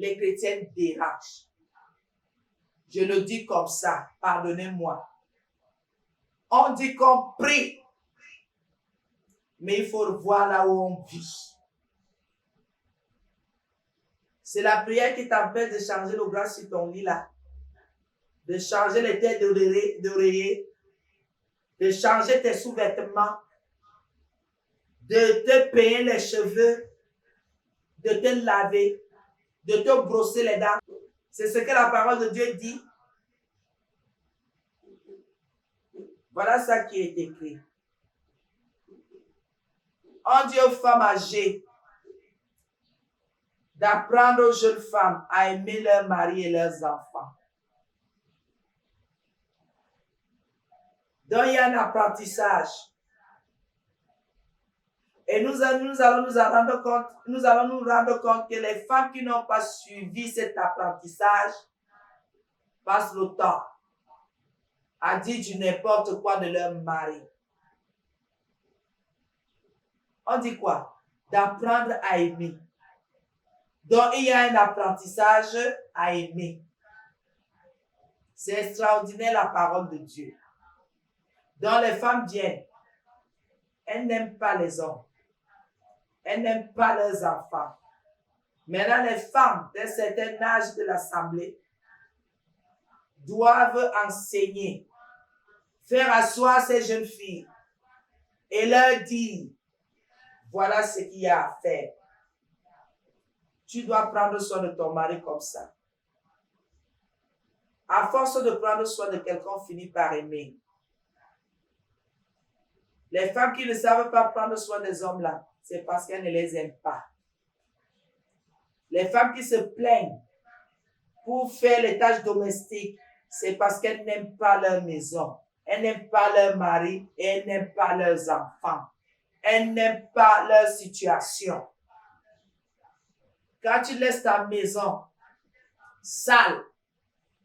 les chrétiennes dérangent. Je le dis comme ça, pardonnez-moi. On dit qu'on prie, mais il faut voir là où on vit. C'est la prière qui t'empêche de changer le drap sur ton lit là, de changer les têtes d'oreiller, de changer tes sous-vêtements, de te peigner les cheveux, de te laver, de te brosser les dents. C'est ce que la parole de Dieu dit. Voilà ça qui est écrit. On dit aux femmes âgées d'apprendre aux jeunes femmes à aimer leurs maris et leurs enfants. Donc il y a un apprentissage. Et nous allons nous rendre compte que les femmes qui n'ont pas suivi cet apprentissage passent le temps à dire du n'importe quoi de leur mari. On dit quoi? D'apprendre à aimer. Donc, il y a un apprentissage à aimer. C'est extraordinaire la parole de Dieu. Donc, les femmes viennent. Elles n'aiment pas les hommes. Elles n'aiment pas leurs enfants. Maintenant, les femmes d'un certain âge de l'assemblée doivent enseigner, faire asseoir ces jeunes filles et leur dire, voilà ce qu'il y a à faire. Tu dois prendre soin de ton mari comme ça. À force de prendre soin de quelqu'un, on finit par aimer. Les femmes qui ne savent pas prendre soin des hommes là, c'est parce qu'elles ne les aiment pas. Les femmes qui se plaignent pour faire les tâches domestiques, c'est parce qu'elles n'aiment pas leur maison. Elles n'aiment pas leur mari et elles n'aiment pas leurs enfants. Elles n'aiment pas leur situation. Quand tu laisses ta maison sale,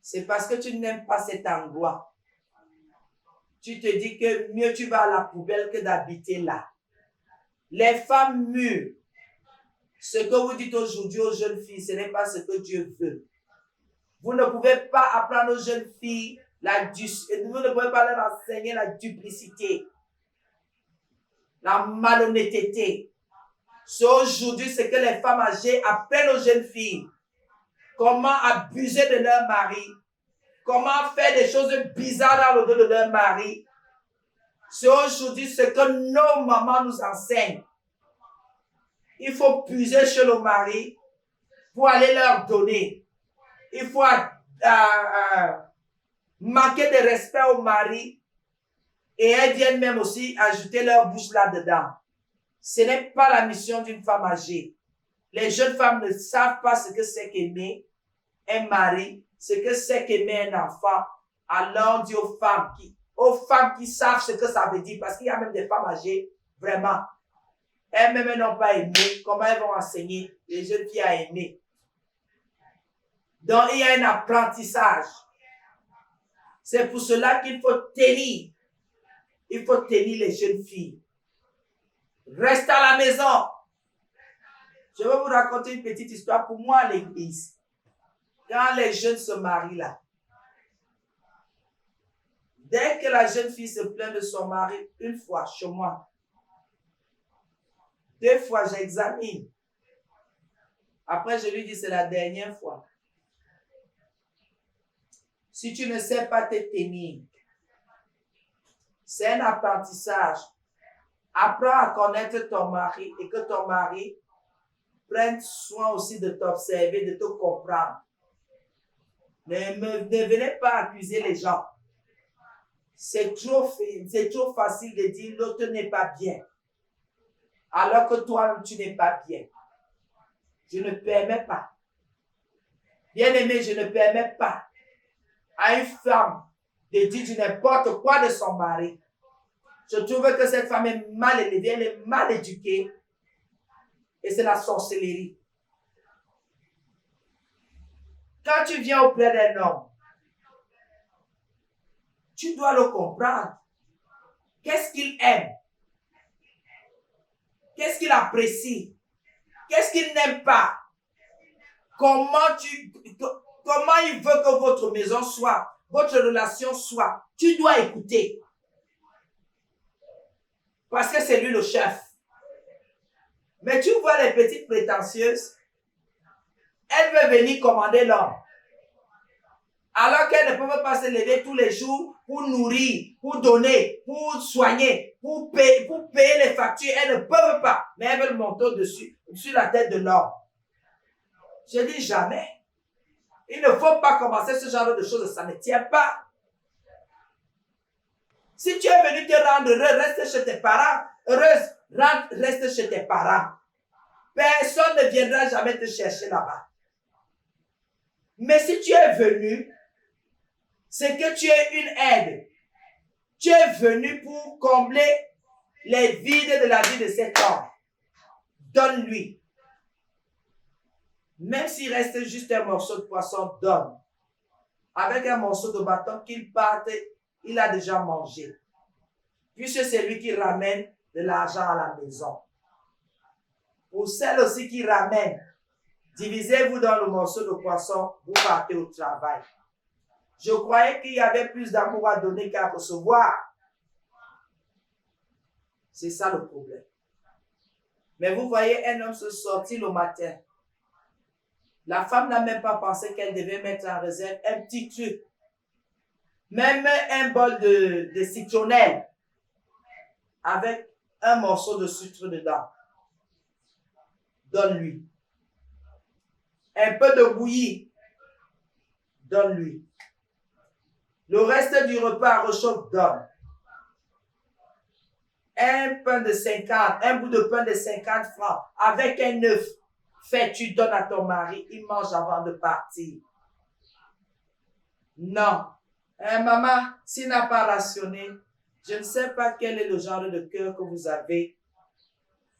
c'est parce que tu n'aimes pas cet endroit. Tu te dis que mieux tu vas à la poubelle que d'habiter là. Les femmes mûres, ce que vous dites aujourd'hui aux jeunes filles, ce n'est pas ce que Dieu veut. Vous ne pouvez pas apprendre aux jeunes filles, vous ne pouvez pas leur enseigner la duplicité, la malhonnêteté. C'est aujourd'hui ce que les femmes âgées apprennent aux jeunes filles. Comment abuser de leur mari, comment faire des choses bizarres dans le dos de leur mari. C'est aujourd'hui ce que nos mamans nous enseignent. Il faut puiser chez le mari pour aller leur donner. Il faut manquer de respect au mari et elles viennent même aussi ajouter leur bouche là-dedans. Ce n'est pas la mission d'une femme âgée. Les jeunes femmes ne savent pas ce que c'est qu'aimer un mari, ce que c'est qu'aimer un enfant. Alors on dit aux femmes qui savent ce que ça veut dire, parce qu'il y a même des femmes âgées, vraiment, elles-mêmes n'ont pas aimé, comment elles vont enseigner les jeunes filles à aimer? Donc il y a un apprentissage. C'est pour cela qu'il faut tenir. Il faut tenir les jeunes filles. Reste à la maison. Je vais vous raconter une petite histoire pour moi à l'église. Quand les jeunes se marient là, dès que la jeune fille se plaint de son mari, une fois chez moi, 2 fois j'examine. Après je lui dis c'est la dernière fois. Si tu ne sais pas te tenir, c'est un apprentissage. Apprends à connaître ton mari et que ton mari prenne soin aussi de t'observer, de te comprendre. Ne venez pas accuser les gens. C'est trop facile de dire l'autre n'est pas bien. Alors que toi, tu n'es pas bien. Je ne permets pas. Bien-aimé, je ne permets pas à une femme de dire du n'importe quoi de son mari. Je trouve que cette femme est mal élevée, elle est mal éduquée. Et c'est la sorcellerie. Quand tu viens auprès d'un homme, tu dois le comprendre. Qu'est-ce qu'il aime? Qu'est-ce qu'il apprécie? Qu'est-ce qu'il n'aime pas? comment il veut que votre maison soit, votre relation soit. Tu dois écouter. Parce que c'est lui le chef. Mais tu vois les petites prétentieuses, elles veulent venir commander l'homme. Alors qu'elles ne peuvent pas se lever tous les jours pour nourrir, pour donner, pour soigner, pour payer les factures. Elles ne peuvent pas. Mais elles veulent monter au-dessus, sur la tête de l'homme. Je dis jamais. Il ne faut pas commencer ce genre de choses. Ça ne tient pas. Si tu es venu te rendre heureux, reste chez tes parents. Heureuse, reste chez tes parents. Personne ne viendra jamais te chercher là-bas. Mais si tu es venu, c'est que tu es une aide. Tu es venu pour combler les vides de la vie de cet homme. Donne-lui. Même s'il reste juste un morceau de poisson, donne. Avec un morceau de bâton qu'il parte, il a déjà mangé. Puisque c'est lui qui ramène de l'argent à la maison. Pour celles aussi qui ramènent, divisez-vous dans le morceau de poisson, vous partez au travail. Je croyais qu'il y avait plus d'amour à donner qu'à recevoir. C'est ça le problème. Mais vous voyez un homme se sortir le matin. La femme n'a même pas pensé qu'elle devait mettre en réserve un petit truc. Même un bol de citronnelle avec un morceau de sucre dedans. Donne-lui. Un peu de bouillie. Donne-lui. Le reste du repas réchauffe, donne. Un pain de 50, un bout de pain de 50 francs avec un œuf. Fais, tu donnes à ton mari, il mange avant de partir. Non. Maman, s'il n'a pas rationné, je ne sais pas quel est le genre de cœur que vous avez.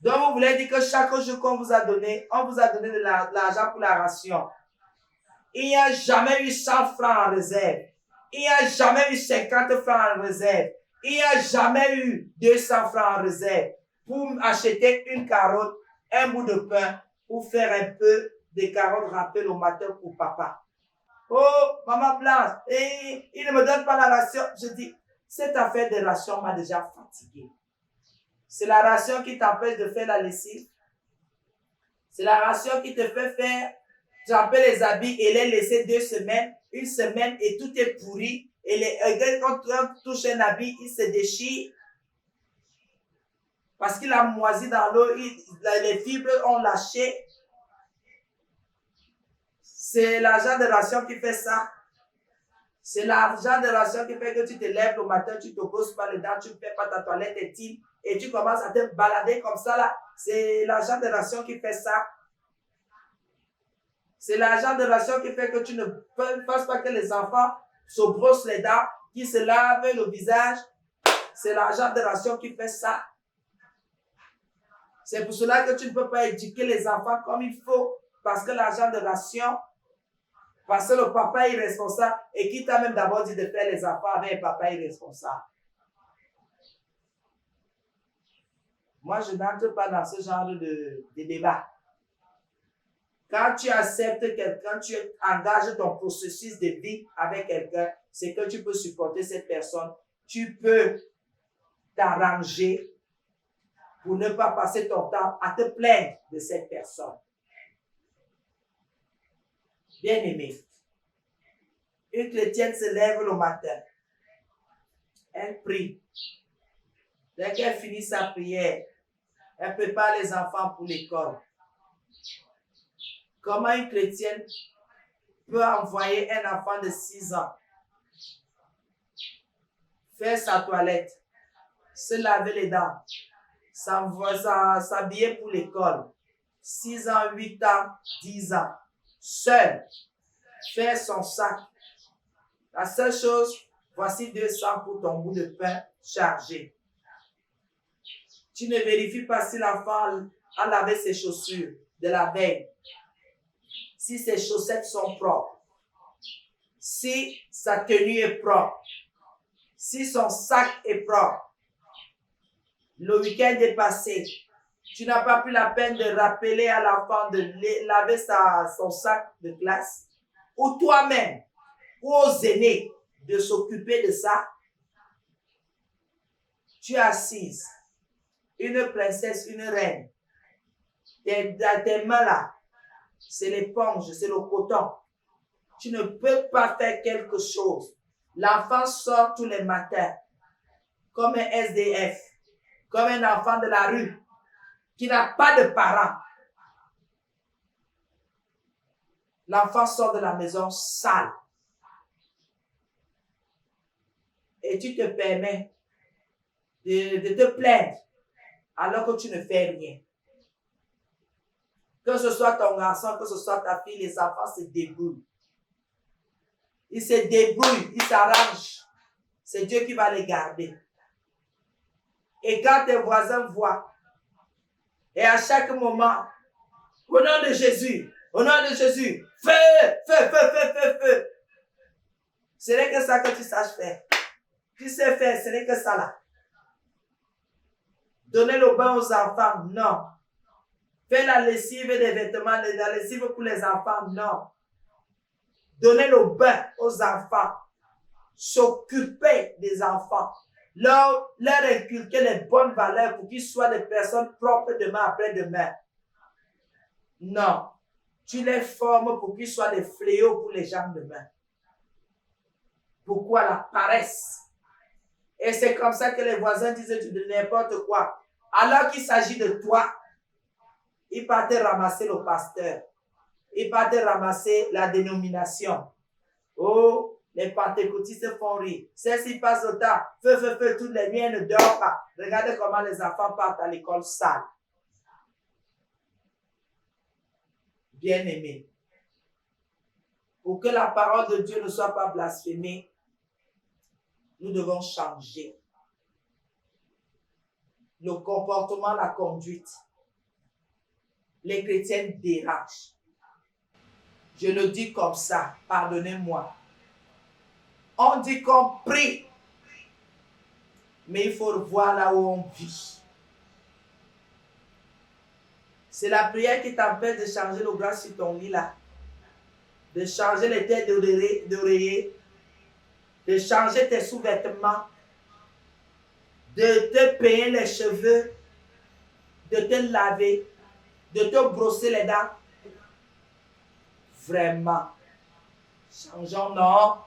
Donc, vous voulez dire que chaque jour qu'on vous a donné, on vous a donné de l'argent pour la ration. Il n'y a jamais eu 100 francs en réserve. Il n'y a jamais eu 50 francs en réserve. Il n'y a jamais eu 200 francs en réserve pour acheter une carotte, un bout de pain, pour faire un peu de carottes râpées le matin pour papa. Oh, maman Blanche, il ne me donne pas la ration. Je dis, cette affaire de ration m'a déjà fatigué. C'est la ration qui t'empêche de faire la lessive. C'est la ration qui te fait faire tremper les habits et les laisser 2 semaines, 1 semaine et tout est pourri. Et quand on touche un habit, il se déchire. Parce qu'il a moisi dans l'eau, les fibres ont lâché. C'est l'argent de ration qui fait ça. C'est l'argent de ration qui fait que tu te lèves le matin, tu te brosses pas les dents, tu ne fais pas ta toilette intime et tu commences à te balader comme ça là. C'est l'argent de ration qui fait ça. C'est l'argent de ration qui fait que tu ne penses pas que les enfants se brossent les dents, qui se lavent le visage. C'est l'argent de ration qui fait ça. C'est pour cela que tu ne peux pas éduquer les enfants comme il faut. Parce que l'argent de ration, parce que le papa est irresponsable et qui t'a même d'abord dit de faire les enfants avec un papa irresponsable. Moi, je n'entre pas dans ce genre de débat. Quand tu acceptes quelqu'un, tu engages ton processus de vie avec quelqu'un, c'est que tu peux supporter cette personne. Tu peux t'arranger pour ne pas passer ton temps à te plaindre de cette personne. Bien-aimé, une chrétienne se lève le matin. Elle prie. Dès qu'elle finit sa prière, elle prépare les enfants pour l'école. Comment une chrétienne peut envoyer un enfant de 6 ans faire sa toilette, se laver les dents, s'habiller pour l'école, 6 ans, 8 ans, 10 ans, seul, faire son sac. La seule chose, voici 200 pour ton bout de pain chargé. Tu ne vérifies pas si l'enfant a lavé ses chaussures de la veille, si ses chaussettes sont propres, si sa tenue est propre, si son sac est propre. Le week-end est passé, Tu n'as pas pris la peine de rappeler à l'enfant de laver son sac de classe, ou toi-même, ou aux aînés, de s'occuper de ça. Tu es assise, une princesse, une reine. Tes mains là, c'est l'éponge, c'est le coton. Tu ne peux pas faire quelque chose. L'enfant sort tous les matins comme un SDF, comme un enfant de la rue qui n'a pas de parents. L'enfant sort de la maison sale. Et tu te permets de te plaindre alors que tu ne fais rien. Que ce soit ton garçon, que ce soit ta fille, les enfants se débrouillent. Ils se débrouillent, ils s'arrangent. C'est Dieu qui va les garder. Et quand tes voisins voient, et à chaque moment, au nom de Jésus, feu, feu, feu, feu, feu, feu. Ce n'est que ça que tu saches faire. Tu sais faire, ce n'est que ça là. Donner le bain aux enfants, non. Faire la lessive des vêtements, la lessive pour les enfants, non. Donner le bain aux enfants. S'occuper des enfants. Leur inculquer les bonnes valeurs pour qu'ils soient des personnes propres demain après-demain. Non. Tu les formes pour qu'ils soient des fléaux pour les gens demain. Pourquoi la paresse? Et c'est comme ça que les voisins disaient de n'importe quoi. Alors qu'il s'agit de toi, ils partaient ramasser le pasteur. Ils partaient ramasser la dénomination. Oh, les pentecôtistes font rire. Celle-ci passe au temps. Feu, feu, feu, toutes les miens ne dorment pas. Regardez comment les enfants partent à l'école sale. Bien-aimés, pour que la parole de Dieu ne soit pas blasphémée, nous devons changer le comportement, la conduite. Les chrétiens dérangent. Je le dis comme ça, pardonnez-moi. On dit qu'on prie, mais il faut voir là où on vit. C'est la prière qui t'empêche de changer le drap sur ton lit là, de changer les têtes d'oreiller, de changer tes sous-vêtements, de te peigner les cheveux, de te laver, de te brosser les dents. Vraiment. Changeons, non.